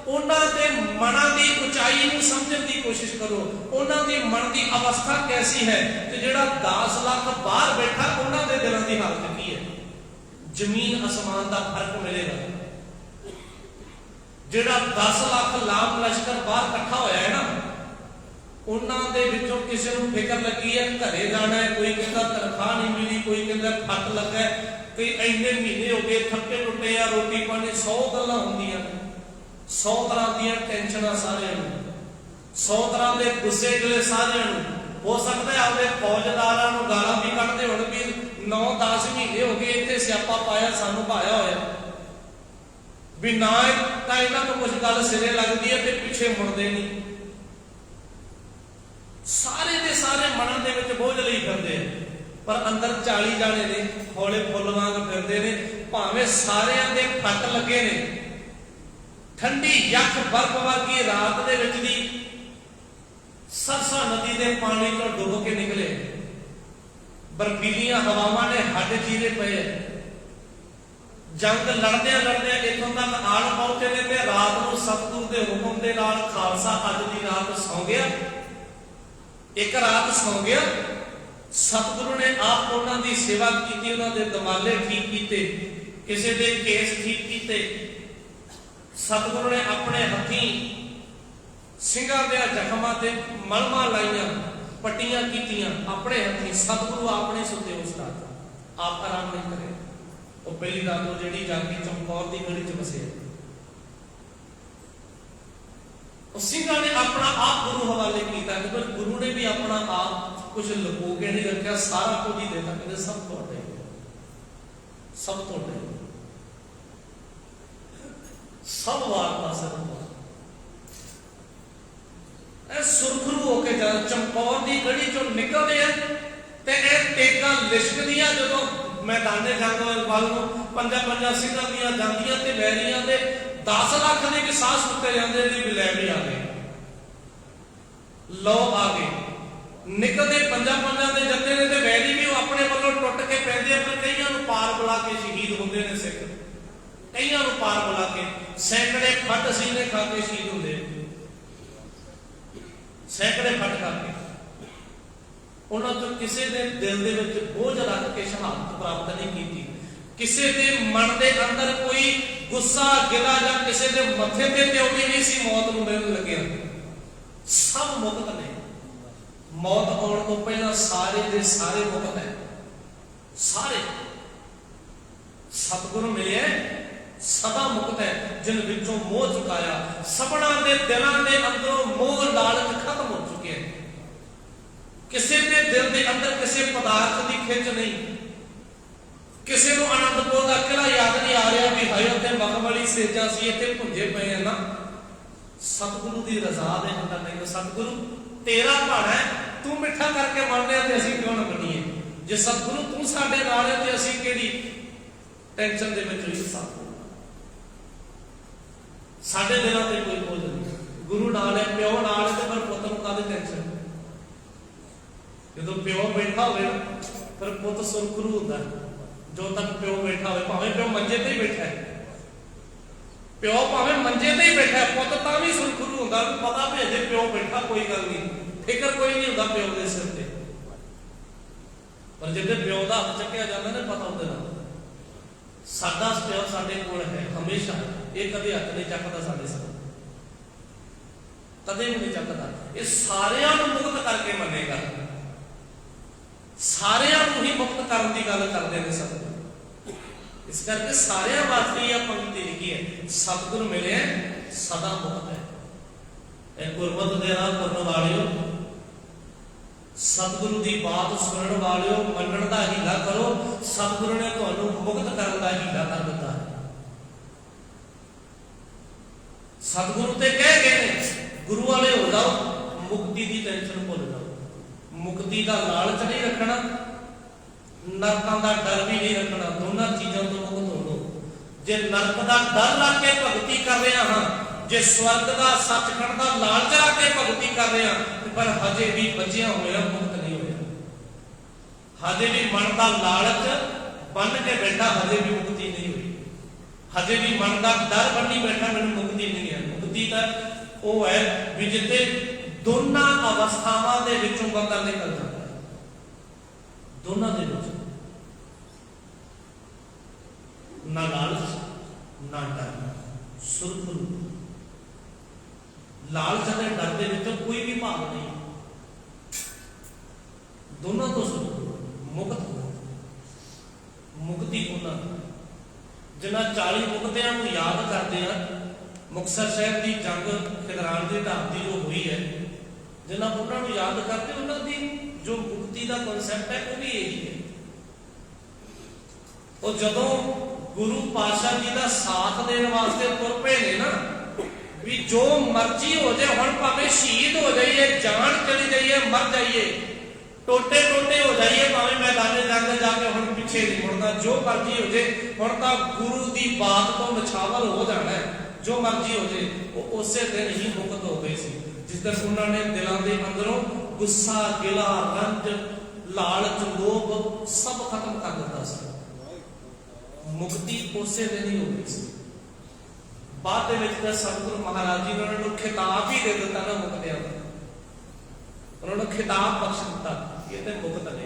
उन्होंने मना की उचाई को समझने की कोशिश करो, उन्होंने मन की अवस्था कैसी है। तो जो 10 लाख बाहर बैठा उन्होंने दिलों की हालत की है, जमीन आसमान का फर्क मिलेगा। जो 10 लाख लाम लश्कर बाहर इकट्ठा होया है ना, उन्होंने विचों किसी को फिक्र लगी है घरे जाना है, कोई कहता तनख्वाह नहीं मिली, कोई कहता फट लगा है, कोई इन्ने महीने हो गए थके टुटे या रोटी पानी 100 गल्लां होंदियां, 100 तरह दी टेंशन सारे, 100 तरह के गुस्से गिले सारे। हो सकता है अपने फौजदारों को गालां भी कढ़दे होण भी 9-10 महीने हो गए इत्थे स्यापा पाया सानू पाया होया भी ना तां इन्हां नूं कुछ गल सिरे लगदी है ते पिछे मुड़दे नहीं। सारे दे सारे मनां दे विच बोझ लई फिरदे, पर अंदर 40 जाने ने हौले फुੱਲ वांग फिरदे ने, भावें सारियां दे फट लगे ने। ठंडी यख बर्फ वर्गी रात दे विच दी सरसा नदी दे पानी तो डुब के निकले, बर्फीलियां हवावां ने हड्ड चीरे पे। जंग लड़दे लड़दे इत्थों तक आल पहुंचे ने ते रात नूं सतगुरु दे हुक्म दे नाल खालसा अज दी रात सौ गया, एक रात सौ गया, सतगुरु ने आप उन्होंने सेवा की, उन्होंने दमाले ठीक किए, किसी के केस ठीक किए। सतगुरु ने अपने हथी ਸਿੰਘਾਂ ਦੇ ਜ਼ਖਮਾਂ ਤੇ ਮਲਮਾਂ ਲਾਈਆਂ, पट्टियां कीतियां अपने हथी। सतगुरु आपने सुते उस रात आप आराम नहीं करे। वो पहली रात जी जाके चमकौर की गली च बसे, ਸਿੰਘਾਂ ने अपना आप गुरु हवाले किया। पर गुरु ने भी अपना आप कुछ लुको के नहीं रखा, सारा कुछ ही देता, कहते सब तुहाडा ही, सब तुहाडा ही, सब वारता सब सुरखरू होके चमकौर की गली चो निकलते हैं ते टेका लिशकदियां जो मैदाने जंग वाल पंजा सिंघां दियां जांदियां ते वैरियां दे 10 लाख के कि साह सुते जाते विलै भी आ गए, लो आ गए, निकलते पंजा के जत्थे ने ते वैरी भी अपने वालों टुट के पैंदे, पर कईयां नूं पार बुला के शहीद होंदे ने सिख, कईयां नूं पार बुला के सैकड़े फट सीने खा के शहीद होंदे, सैकड़े फट करके उन्होंने तो किसी के दिल दे विच बोझ रख के शहादत प्राप्त नहीं की, किसी के मन के अंदर कोई गुस्सा गिला या किसी के मथे ते त्योड़ी नहीं सी मौत नूं मिलण लग्या। सब मुक्त ने, मौत आने तो पहला सारे दे सारे मुक्त है, सारे सतगुरु मिले सदा मुक्त है, जिन विचों मोह चुकाया। सबना दे दिलों के अंदरों मोह लालच खत्म हो चुके हैं, किसी के दिल के अंदर किसी पदार्थ की खिंच नहीं, किसी को आनंदपुर का किला याद नहीं आ रहा भी हाय उत्थे मखमली सेजा सी इत्थे भुंजे पे हैं ना। सतगुरु की रजा दे अंदर नहीं, सतगुरु तेरा भाड़ा है, तू मिठा करके मरने ते असीं क्यों ना मनीए, जे सतगुरु तू साडे नाल है ते असीं किहड़ी टेंशन दे विच रही। साडे दिलों ते कोई बोझ नहीं, गुरु नाल है, प्यो नाल है, तो पर पुत्त नूं काहदी टेंशन। जो प्यो बैठा होवे पर पुत्त सुरखरू हुंदा, जो तक प्यो बैठा होवे, भावें प्यो मंजे ते ही बैठा है, प्यो भावें मंजे ते ही बैठा है, पुत्त तां भी सुरखरू हुंदा, पता भी अजे प्यो बैठा कोई गल नहीं, फिक्र कोई नहीं हुंदा प्यो दे सिर ते। पर जिद्दे प्यो दा हत्थ चुक्किया जांदा ना, पता उहदे नाल साडा प्यो साडे कोल है हमेशा, ये कदे हत्थ नहीं चकदा साडे सिर, कदे भी नहीं चकदा। ये सारियां नूं मुक्त करके मनेगा, सारियां नूं ही मुक्त करन दी गल करदे ने सतगुरु। इस करके सारियां वास्ते यह पंक्ति लिखी है, सतगुरु मिले सदा मुक्त है। गुरमत दे नाल तुरन वालिओ, सतगुरु की बात सुनने वालिओ, मनण दा हीला करो, सतगुरु ने तुहानूं मुक्त करन दा हीला कर दिता है। सतगुरु ते कह गए ने गुरु वाले हो जाओ, मुक्ति की टेंशन भुल जाओ, मुक्ति का लालच नहीं रखना, नरकां दा डर भी नहीं रखना, दोनों चीजों तो मुक्त हो लो। जे नरक का डर रख के भगती कर रहे हाँ, जे स्वर्ग का सचखंड का लालच रख के भगती कर रहे हैं, पर हजे भी बचिया होया मुक्त नहीं होया, हजे भी मन का लालच बन के बैठा, हजे भी मुक्ति नहीं हुई, हजे भी मन का डर बनी बैठा, मैंने मुक्ति नहीं है। मुक्ति का वो है भी जिते दोनों अवस्थावां दे विचों बंदा निकल जाता है, दोनों दे विच ना लालच ना डर, सुरखरू। लालच के डर के विचों कोई भी भाग नहीं, दोनों तो सुरखरू मुक्त हो। मुक्ति उन्होंने जिन्हें 40 मुक्तियां को याद करते हैं, मुक्तसर साहब की जंग खिदरान की ढाबी जो हुई है, जिन्हें उन्होंने याद करते उन्होंने जो मुक्ति का कॉन्सैप्ट है वो भी यही है। और जदों गुरु पातशाह जी का साथ देने वास्ते तुर पे ने ना, भी जो मर्जी हो जाए, हुण भावें शहीद हो जाइए, जान चली जाइए, मर जाइए, टोटे टोटे हो जाइए, भावें मैदाने जंग जाके हुण पिछे नहीं मुड़ना, जो मर्जी हो जाए, हुण तां गुरु की बात तो नछावर हो जाना है, जो मर्जी हो जाए। वो उस दिन ही मुक्त हो गए सी जिस दिन उन्होंने दिलों के अंदरों गुस्सा गिला रंज लालच लोभ सब खत्म कर दिता सी। मुक्ति उस दिन ही हो गई सी। बाद सतगुरु महाराज जी ने उन्होंने खिताब ही दे दिता ना मुक्तियां, उन्होंने खिताब बख्श दिता, ये तो मुक्त ने।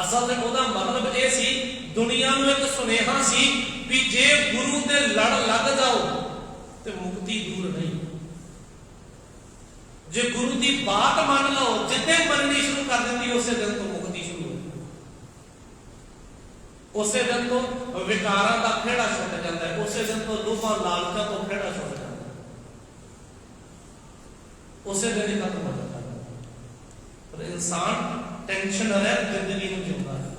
असल में ਉਹਦਾ मतलब ਇਹ ਸੀ दुनिया ਨੂੰ एक सुनेहा सी भी जे गुरु दे लड़ लग जाओ तो मुक्ति दूर नहीं, जे गुरु की बात मान लो जिद्दे मननी शुरू कर देती उसे दिन तो मुक्ति शुरू हो, उसे दिन तो विकारां का खेड़ा छुट जाता है, उसे दिन तो लोभां लालचां तो खेड़ा छुट जाता है, उसे दिन ही खत्म हो जाता है। पर इंसान टेंशन रह जिंदगी में जिंदा है,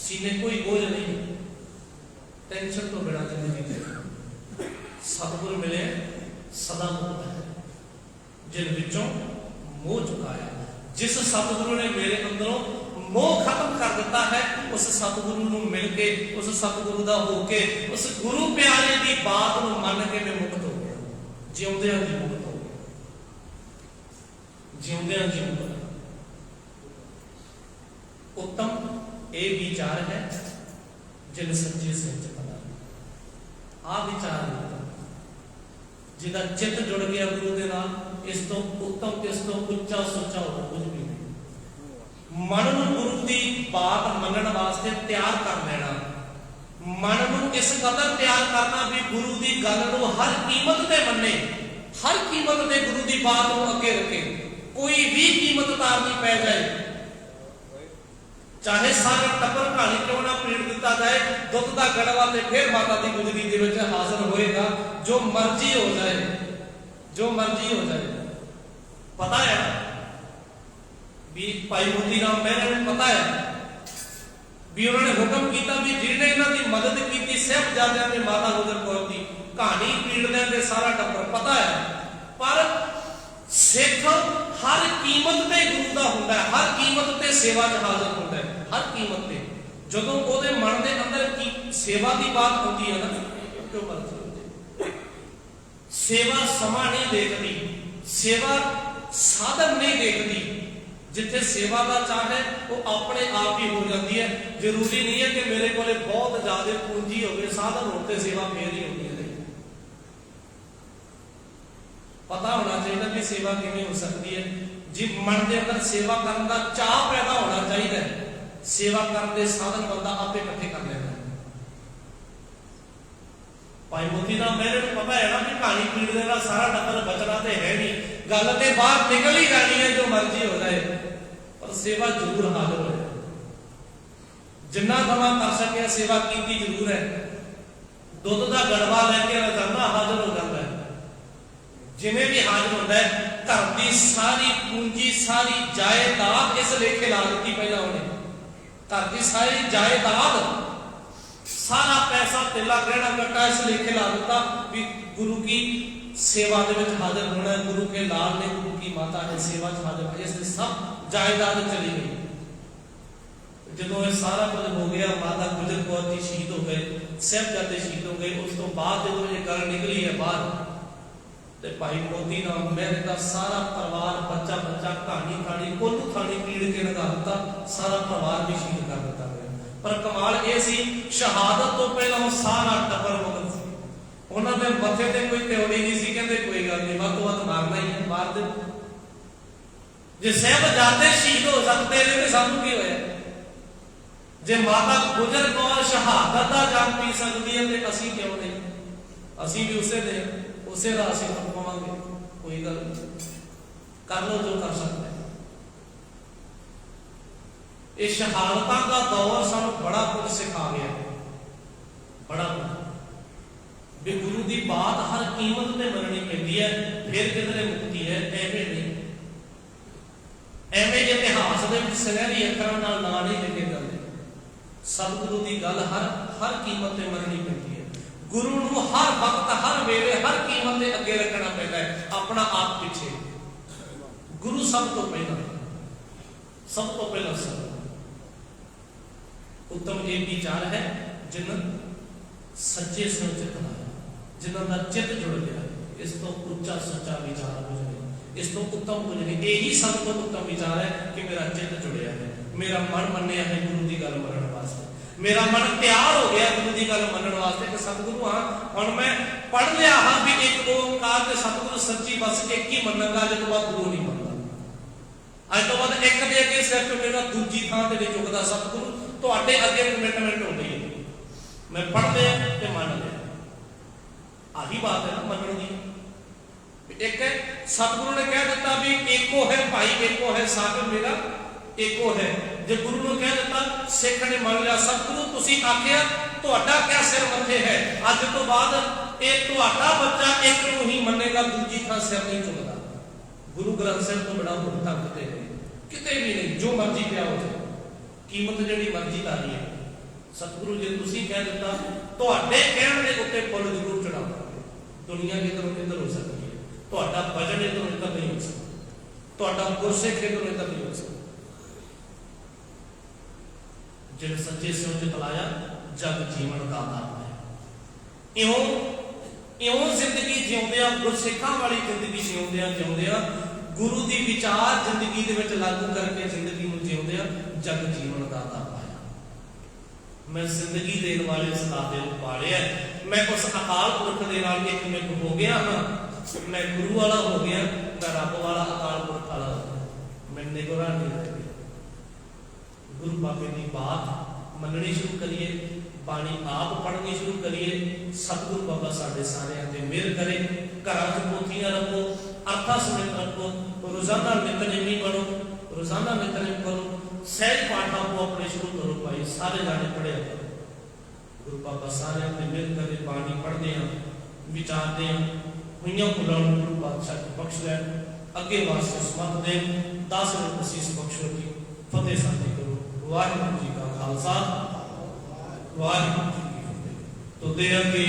सीने कोई बोझ नहीं, टेंशन तो बिना जिंदगी के सतगुर मिले सदा मुक्त है, जिन विचों मोह चुकाया। जिस सतगुरु ने मेरे अंदरों मोह खत्म कर दिता है, उस सतगुरु को मिल के, उस सतगुरु का होके, उस गुरु प्यारे की बात को मन के मैं मुक्त हो गया, जिउंदे जी मुक्त हो गया, जिउंदे जी मुक्त। उत्तम ये विचार है जिन सच्चे सच पता आ विचार जिदा चित जुड़ गया गुरु के नाल, इस तो उत्तम इस तो उच्चा सुच्चा हो कुछ भी नहीं। मन नूं गुरु की बात मनण वास्ते तैयार कर लेना, मन नूं इस कदर तैयार करना भी गुरु की गल नूं हर कीमत ते मन्ने, हर कीमत ते गुरु की बात नूं अगे रखे, कोई भी कीमत तारनी पै जाए, चाहे सारा टब्बर कहानी क्यों ना पीड़ दिता जाए, दुध का गड़वा ते फिर माता की गुजरी दे विच हाजिर होएगा, जो मर्जी हो जाए, जो मर्जी हो जाए। पता है भी भाई मोती राम महरा ने पता है भी उन्होंने हुक्म किया भी जिन्हें इन्हां दी मदद की साहिबजादियां ने माता गुजर कौर की कहानी पीड़दे ते सारा टब्बर पता है, पर सिख हर कीमत ते गुरु दा हुंदा है, हर कीमत ते सेवा च हाजिर हुंदा है, हर कीमत ते जदों ओदे मन दे अंदर की सेवा की बात होती है ना, क्यों मर्जी सेवा समा नहीं देखती, सेवा साधन नहीं देखती, जिथे सेवा का चाह है वो अपने आप ही हो जाती है। जरूरी नहीं है कि मेरे को बहुत ज्यादा पूंजी हो साधन होते सेवा फिर ही होती है। पता होना चाहिए कि सेवा किवें हो सकती है, जी मन के अंदर सेवा करने का चाह पैदा होना चाहिए, सेवा करने के साधन बंदा आपे इकट्ठे कर लेना। भाई मोती राम महरे को पता है ना कि कहानी पीड़ने का सारा टब्बर बचना तो है नहीं, गल तो बाहर निकल ही जानी है जो मर्जी हो जाए, पर सेवा जरूर हाजिर हो जाए, जिन्ना समा कर सके सेवा की जरूर है। दुध का गड़वा लैके रोजाना हाजिर हो जाता है, जिमें भी हाजिर होता है, घर की सारी पूंजी सारी जायदाद इस लेखे ला दी, पहला उन्हें घर की सारी जायदाद सारा पैसा तेला गहना कट्टा इस लेखे ला दिता भी गुरु की सेवा के हाजिर होना है, गुरु के लाल ने गुरु की माता ने सेवा हाजिर, इसलिए सब जायदाद चली गई। जो ये सारा कुछ हो गया, माता गुजर कौर जी शहीद हो गए, साहिबजादे शहीद हो गए, उस तो बाद जो ये गल निकली है बाहर, ते भाई मोती राम महरे का सारा परिवार बच्चा बच्चा कहानी कहानी कोलू थानी पीड़ के लगा दिता, सारा परिवार भी शहीद कर दिता गया। पर कमाल ये सी शहादत तो पहला सारा टब्बर मुगल सी, उन्होंने मथे ते कोई त्योड़ी नहीं सी, कहते कोई गल नहीं वध तो वध मारना ही है, मार दे। जे साहिबजादे शहीद हो सकते हैं तो सानू की होया, जे माता गुजर कौर शहादत का जंग पी सकती है तो असीं क्यों नहीं, असीं भी उसे दे उसे राशि पावांगे, कोई गल कर लो जो कर सकते हैं। इस शहादत का दौर सानू बड़ा कुछ सिखा गया, बड़ा कुछ भी गुरु की बात हर कीमत पे मननी पैंदी है, फिर किधरे मुक्ति है, एवें नहीं, एवें इतिहास के सुनहरी अखरां नाल ना नहीं लिखे जाते, सतगुरु की गल हर कीमत पे मननी पैंदी है। गुरु नूं हर वक्त हर वेले हर कीमत के अगे रखना पैदा है, अपना आप पीछे, गुरु सब तो पहला, सब तो पहला सब। उत्तम ये विचार है जिन सच्चे संचित जिन्होंने चित जुड़ गया, इस तो उच्चा सच्चा विचार कुछ नहीं, इस तो उत्तम कुछ नहीं, यही सब तो उत्तम विचार है कि मेरा चित जुड़िया है, मेरा मन मन्निया है गुरु की गल मनन वास्ते, मेरा मन तैयार हो गया गुरु की गल मनन वास्ते कि सतगुरु हाँ हुण मैं पढ़ लिया हाँ भी एक ओंकार ते सतगुरु सच्ची बस एक ही मन्नांगा, जो बाद गुरु नहीं मनदा। ਅੱਜ ਤੋਂ ਬਾਅਦ ਇੱਕ ਦੇ ਅੱਗੇ ਸਿਰ ਝੁਕੇਗਾ, ਦੂਜੀ ਥਾਂ ਤੇ ਨਹੀਂ ਝੁਕਦਾ। ਸਤਿਗੁਰੂ ਤੁਹਾਡੇ ਅੱਗੇ ਕਮਿਟਮੈਂਟ ਹੋ ਗਈ ਹੈ, ਮੈਂ ਪੜ੍ਹਦੇ ਤੇ ਮੰਨ ਲਿਆ। ਆਹੀ ਬਾਤ ਹੈ ਨਾ ਮੰਨਣ ਦੀ। ਇੱਕ ਹੈ ਸਤਿਗੁਰੂ ਨੇ ਕਹਿ ਦਿੱਤਾ ਵੀ ਏਕੋ ਹੈ ਭਾਈ, ਏਕੋ ਹੈ ਸਾਹਿਬ ਮੇਰਾ ਏਕੋ ਹੈ। ਜੇ ਗੁਰੂ ਨੂੰ ਕਹਿ ਦਿੱਤਾ, ਸਿੱਖ ਨੇ ਮੰਨ ਲਿਆ। ਸਤਿਗੁਰੂ ਤੁਸੀਂ ਆਖਿਆ ਤੁਹਾਡਾ ਕਿਆ ਸਿਰ ਮੱਥੇ ਹੈ, ਅੱਜ ਤੋਂ ਬਾਅਦ ਇਹ ਤੁਹਾਡਾ ਬੱਚਾ ਇੱਕ ਨੂੰ ਹੀ ਮੰਨੇਗਾ, ਦੂਜੀ ਥਾਂ ਸਿਰ ਨਹੀਂ ਝੁਕਦਾ। ਗੁਰੂ ਗ੍ਰੰਥ ਸਾਹਿਬ ਤੋਂ ਬੜਾ ਹੋਰ ਤੱਕ ਤੇ ਕਿਤੇ ਵੀ ਨਹੀਂ, ਜੋ ਮਰਜ਼ੀ ਪਿਆ ਹੋ ਜਾਏ, ਕੀਮਤ ਜਿਹੜੀ ਮਰਜ਼ੀ ਦਾ ਰਹੀ ਹੈ। ਸਤਿਗੁਰੂ ਜੇ ਤੁਸੀਂ ਕਹਿ ਦਿੱਤਾ, ਤੁਹਾਡੇ ਕਹਿਣ ਦੇ ਉੱਤੇ ਫੁੱਲ ਜ਼ਰੂਰ ਚੜਾਵਾਂਗੇ। ਦੁਨੀਆ ਕਿਧਰੋਂ ਕਿਧਰ ਹੋ ਸਕਦੀ ਹੈ, ਤੁਹਾਡਾ ਭਜਨ ਇਧਰੋਂ ਇੱਧਰ ਨਹੀਂ ਹੋ ਸਕਦਾ, ਤੁਹਾਡਾ ਗੁਰਸਿੱਖ ਇਧਰੋਂ ਇੱਧਰ ਨਹੀਂ ਹੋ ਸਕਦਾ। ਜਿਨ ਸੱਚੇ ਸਿਉ ਚ ਤਲਾਇਆ, ਜਗ ਜੀਵਨ ਦਾਤਾ ਪਾਇਆ। ਇਉਂ ਜ਼ਿੰਦਗੀ ਜਿਉਂਦਿਆਂ, ਗੁਰਸਿੱਖਾਂ ਵਾਲੀ ਜ਼ਿੰਦਗੀ ਜਿਉਂਦਿਆਂ ਗੁਰੂ ਦੀ ਵਿਚਾਰ ਜ਼ਿੰਦਗੀ ਦੇ ਵਿੱਚ ਲਾਗੂ ਕਰਕੇ ਜ਼ਿੰਦਗੀ ਨੂੰ ਜਿਉਂਦਿਆਂ ਜਗ ਜੀਵਨ ਦਾਤਾ ਪਾਇਆ। ਮੈਂ ਜ਼ਿੰਦਗੀ ਦੇਣ ਵਾਲੇ ਉਸ ਦਾਤੇ ਨੂੰ ਪਾਲਿਆ। ਮੈਂ ਉਸ ਅਕਾਲ ਪੁਰਖ ਦੇ ਨਾਲ ਇੱਕ ਮਿੱਕ ਹੋ ਗਿਆ ਹਾਂ। ਮੈਂ ਗੁਰੂ ਵਾਲਾ ਹੋ ਗਿਆ, ਮੈਂ ਰੱਬ ਵਾਲਾ, ਅਕਾਲ ਪੁਰਖ ਵਾਲਾ ਹੋ ਗਿਆ। ਮੈਂ ਨਿਗਰਾ ਨਹੀਂ ਰਹਿ ਗਿਆ। ਗੁਰੂ ਬਾਬੇ ਦੀ ਬਾਤ ਮੰਨਣੀ ਸ਼ੁਰੂ ਕਰੀਏ, ਬਾਣੀ ਆਪ ਪੜ੍ਹਨੀ ਸ਼ੁਰੂ ਕਰੀਏ। ਸਤਿਗੁਰੂ ਬਾਬਾ ਸਾਡੇ ਸਾਰਿਆਂ ਤੇ ਮਿਹਰ ਕਰੇ। ਘਰਾਂ 'ਚ ਪੋਥੀਆਂ ਰੱਖੋ, ਅਰਥਾਂ ਸਮੇਤ ਰੱਖੋ, ਰੋਜ਼ਾਨਾ ਨਿਤਨੇਮੀ ਬਣੋ, ਰੋਜ਼ਾਨਾ ਨਿਤਨੇਮ ਕਰੋ, ਸਹਿਜ ਪਾਠ ਆਪੋ ਆਪਣੇ ਸ਼ੁਰੂ ਕਰੋ। ਭਾਈ ਸਾਰੇ ਜਾਣੇ ਪੜ੍ਹਿਆ ਕਰੋ। ਗੁਰੂ ਬਾਬਾ ਸਾਰਿਆਂ ਤੇ ਮਿਹਰ ਕਰੇ। ਬਾਣੀ ਪੜ੍ਹਦੇ ਹਾਂ, ਵਿਚਾਰਦੇ ਹਾਂ, ਹੋਈਆਂ ਭੁੱਲਾਂ ਨੂੰ ਗੁਰੂ ਪਾਤਸ਼ਾਹ ਬਖਸ਼ ਲੈਣ, ਅੱਗੇ ਵਾਸਤੇ ਸਮਤ ਦੇਣ, 10 ਮਿੰਟ ਅਸੀਸ ਬਖਸ਼ੋ ਜੀ। ਫਤਿਹ ਸਾਂਝੀ ਕਰੋ। ਵਾਹਿਗੁਰੂ ਜੀ ਕਾ ਖਾਲਸਾ, ਵਾਹਿਗੁਰੂ ਜੀ ਕੀ ਫਤਿਹ। ਤੁਦੇ ਅੱਗੇ